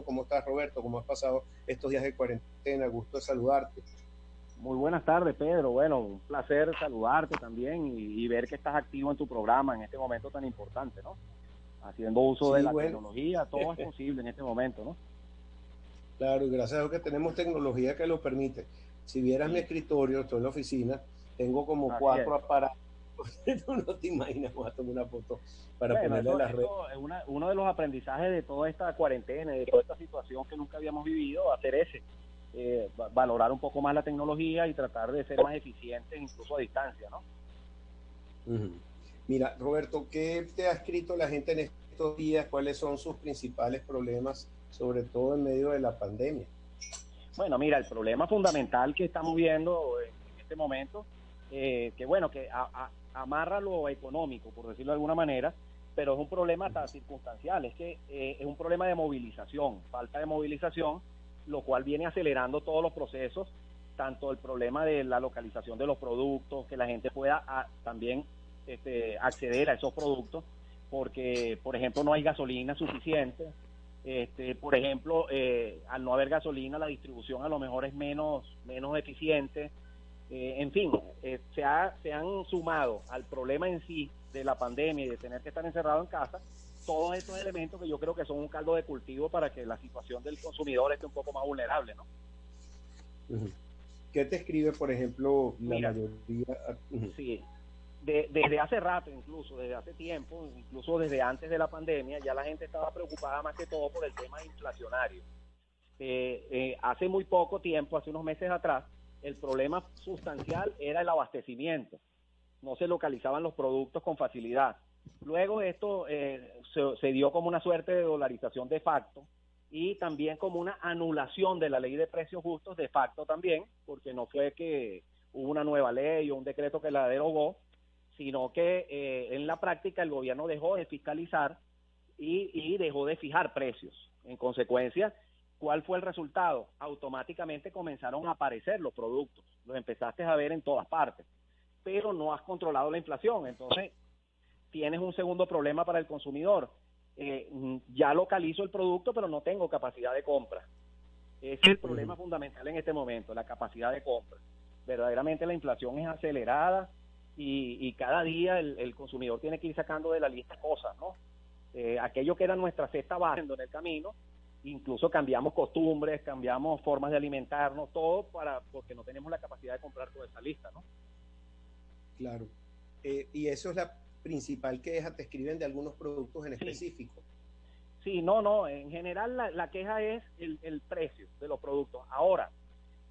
¿Cómo estás, Roberto? ¿Cómo has pasado estos días de cuarentena? Gusto de saludarte. Muy buenas tardes, Pedro. Bueno, un placer saludarte también y ver que estás activo en tu programa en este momento tan importante, ¿no? Haciendo uso de Sí, la bueno, tecnología, todo es posible en este momento, ¿no? claro, y gracias a Dios que tenemos tecnología que lo permite. Si vieras mi Sí, escritorio, estoy en la oficina, tengo como así es. cuatro aparatos. Tú no te imaginas, voy a tomar una foto para Bueno, ponerle a eso, las redes. eso es uno de los aprendizajes de toda esta cuarentena y de toda esta situación que nunca habíamos vivido, va a ser ese, valorar un poco más la tecnología y tratar de ser más eficientes incluso a distancia, ¿no? Ujú. Mira, Roberto, ¿qué te ha escrito la gente en estos días? ¿Cuáles son sus principales problemas, sobre todo en medio de la pandemia? Bueno, mira, el problema fundamental que estamos viendo en este momento, que bueno, que amarra lo económico, por decirlo de alguna manera, pero es un problema hasta circunstancial, es que es un problema de movilización, falta de movilización, lo cual viene acelerando todos los procesos, tanto el problema de la localización de los productos, que la gente pueda también acceder a esos productos, porque, por ejemplo, no hay gasolina suficiente. Por ejemplo, al no haber gasolina, la distribución a lo mejor es menos eficiente. En fin, se han sumado al problema en sí de la pandemia y de tener que estar encerrado en casa todos estos elementos que yo creo que son un caldo de cultivo para que la situación del consumidor esté un poco más vulnerable, ¿no? Ujú. ¿Qué te escribe, por ejemplo, la Mira, mayoría? Ujú. sí, desde hace rato, incluso desde hace tiempo, incluso desde antes de la pandemia, ya la gente estaba preocupada más que todo por el tema inflacionario. Hace muy poco tiempo, hace unos meses atrás, el problema sustancial era el abastecimiento. No se localizaban los productos con facilidad. Luego esto se dio como una suerte de dolarización de facto y también como una anulación de la ley de precios justos de facto también, porque no fue que hubo una nueva ley o un decreto que la derogó, sino que en la práctica el gobierno dejó de fiscalizar y dejó de fijar precios. En consecuencia, ¿cuál fue el resultado? Automáticamente comenzaron a aparecer los productos, los empezaste a ver en todas partes, pero no has controlado la inflación. Entonces, tienes un segundo problema para el consumidor. Ya localizo el producto, pero no tengo capacidad de compra. Ese es el problema Ujú. fundamental en este momento, la capacidad de compra. Verdaderamente la inflación es acelerada y cada día el consumidor tiene que ir sacando de la lista cosas, ¿no? Aquello que era nuestra cesta base en el camino, incluso cambiamos costumbres, cambiamos formas de alimentarnos, todo porque no tenemos la capacidad de comprar toda esa lista, ¿no? Claro. Y eso es la principal queja, te escriben de algunos productos en Sí, específico. sí, no, en general la queja es el precio de los productos. Ahora,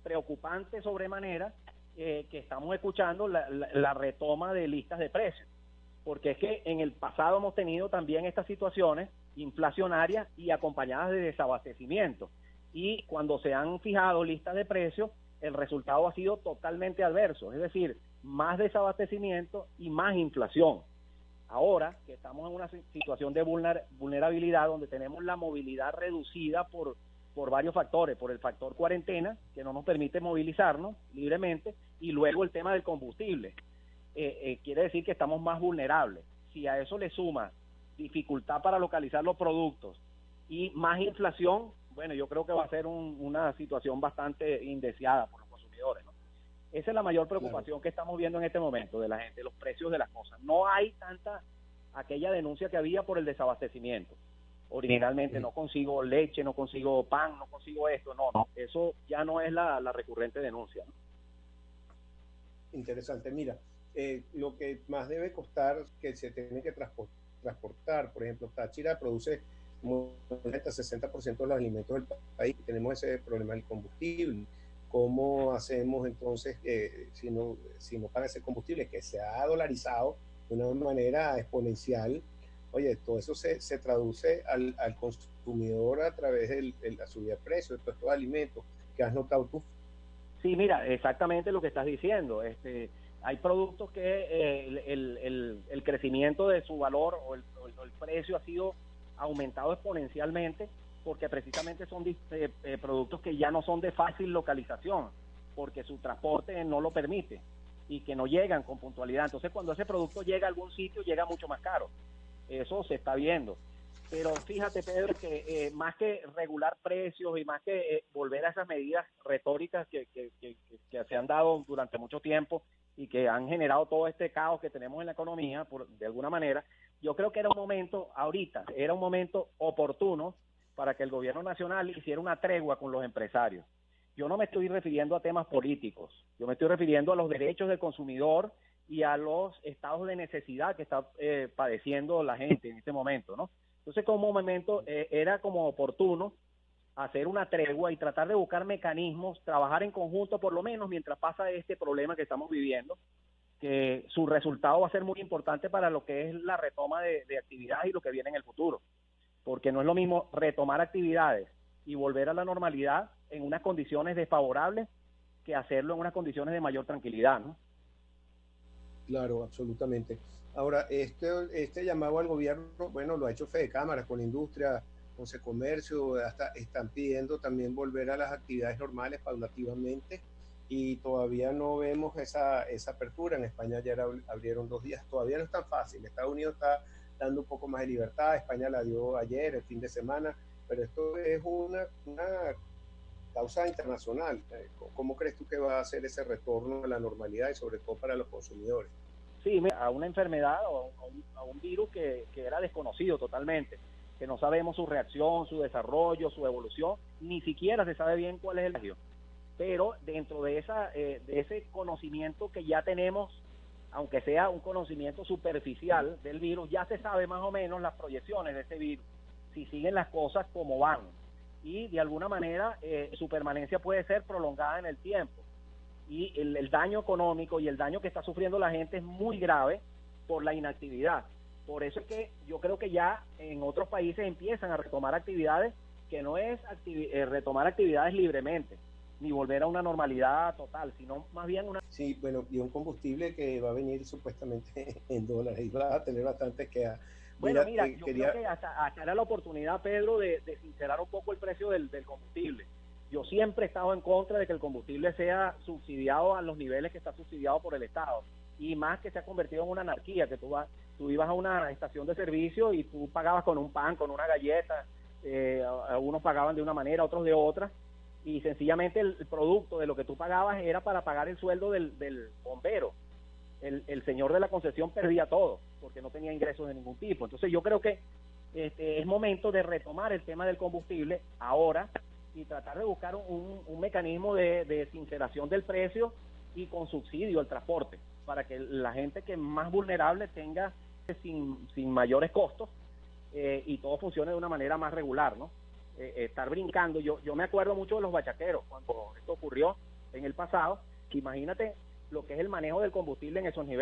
preocupante sobremanera que estamos escuchando la retoma de listas de precios, porque es que en el pasado hemos tenido también estas situaciones inflacionarias y acompañadas de desabastecimiento. Y cuando se han fijado listas de precios, el resultado ha sido totalmente adverso, es decir, más desabastecimiento y más inflación. Ahora que estamos en una situación de vulnerabilidad donde tenemos la movilidad reducida por varios factores, por el factor cuarentena, que no nos permite movilizarnos libremente, y luego el tema del combustible. Quiere decir que estamos más vulnerables. Si a eso le suma dificultad para localizar los productos y más inflación, bueno, yo creo que va a ser una situación bastante indeseada por los consumidores, ¿no? Esa es la mayor Claro. preocupación que estamos viendo en este momento de la gente, los precios de las cosas. No hay tanta aquella denuncia que había por el desabastecimiento. Originalmente Ujú. no consigo leche, no consigo pan, no consigo esto, no. Eso ya no es la recurrente denuncia, ¿no? Interesante. Mira, lo que más debe costar que se tiene que transportar, por ejemplo, Táchira produce como el 60% de los alimentos del país. Tenemos ese problema del combustible. ¿Cómo hacemos entonces si no paga ese combustible que se ha dolarizado de una manera exponencial? Oye, todo eso se traduce al consumidor a través de la subida de precios de todos estos alimentos que has notado tú. Sí, mira, exactamente lo que estás diciendo. Hay productos que el crecimiento de su valor o el precio ha sido aumentado exponencialmente porque precisamente son productos que ya no son de fácil localización, porque su transporte no lo permite y que no llegan con puntualidad. Entonces, cuando ese producto llega a algún sitio, llega mucho más caro. Eso se está viendo. Pero fíjate, Pedro, que más que regular precios y más que volver a esas medidas retóricas que se han dado durante mucho tiempo y que han generado todo este caos que tenemos en la economía, de alguna manera, yo creo que era un momento, ahorita, era un momento oportuno para que el gobierno nacional hiciera una tregua con los empresarios. Yo no me estoy refiriendo a temas políticos, yo me estoy refiriendo a los derechos del consumidor y a los estados de necesidad que está padeciendo la gente en este momento, ¿no? Entonces, como momento, era como oportuno hacer una tregua y tratar de buscar mecanismos, trabajar en conjunto, por lo menos mientras pasa este problema que estamos viviendo, que su resultado va a ser muy importante para lo que es la retoma de actividad y lo que viene en el futuro. Porque no es lo mismo retomar actividades y volver a la normalidad en unas condiciones desfavorables que hacerlo en unas condiciones de mayor tranquilidad, ¿no? Claro, absolutamente. Ahora, este llamado al gobierno, bueno, lo ha hecho Fede Cámara con la industria, con Comercio, hasta están pidiendo también volver a las actividades normales paulativamente y todavía no vemos esa apertura. En España ya abrieron 2 días, todavía no es tan fácil. Estados Unidos está dando un poco más de libertad, España la dio ayer, el fin de semana, pero esto es una causa internacional. ¿Cómo crees tú que va a ser ese retorno a la normalidad y sobre todo para los consumidores? Sí, a una enfermedad o a un virus que era desconocido totalmente, que no sabemos su reacción, su desarrollo, su evolución, ni siquiera se sabe bien cuál es el virus. Pero dentro de ese conocimiento que ya tenemos, aunque sea un conocimiento superficial del virus, ya se sabe más o menos las proyecciones de ese virus, si siguen las cosas como van. Y de alguna manera su permanencia puede ser prolongada en el tiempo. Y el daño económico y el daño que está sufriendo la gente es muy grave por la inactividad. Por eso es que yo creo que ya en otros países empiezan a retomar actividades que no es retomar actividades libremente, ni volver a una normalidad total, sino más bien una... Sí, bueno, y un combustible que va a venir supuestamente en dólares y va a tener bastante que... Bueno, Mira, mira, yo creo quería... que hasta era la oportunidad, Pedro, de sincerar un poco el precio del combustible. Yo siempre he estado en contra de que el combustible sea subsidiado a los niveles que está subsidiado por el Estado. Y más que se ha convertido en una anarquía, que tú ibas a una estación de servicio y tú pagabas con un pan, con una galleta, algunos pagaban de una manera, otros de otra, y sencillamente el producto de lo que tú pagabas era para pagar el sueldo del bombero. El señor de la concesión perdía todo, porque no tenía ingresos de ningún tipo. Entonces yo creo que es momento de retomar el tema del combustible ahora y tratar de buscar un mecanismo de sinceración del precio y con subsidio al transporte, para que la gente que es más vulnerable tenga sin mayores costos y todo funcione de una manera más regular, ¿no? Estar brincando, yo me acuerdo mucho de los bachaqueros cuando esto ocurrió en el pasado. Imagínate lo que es el manejo del combustible en esos niveles.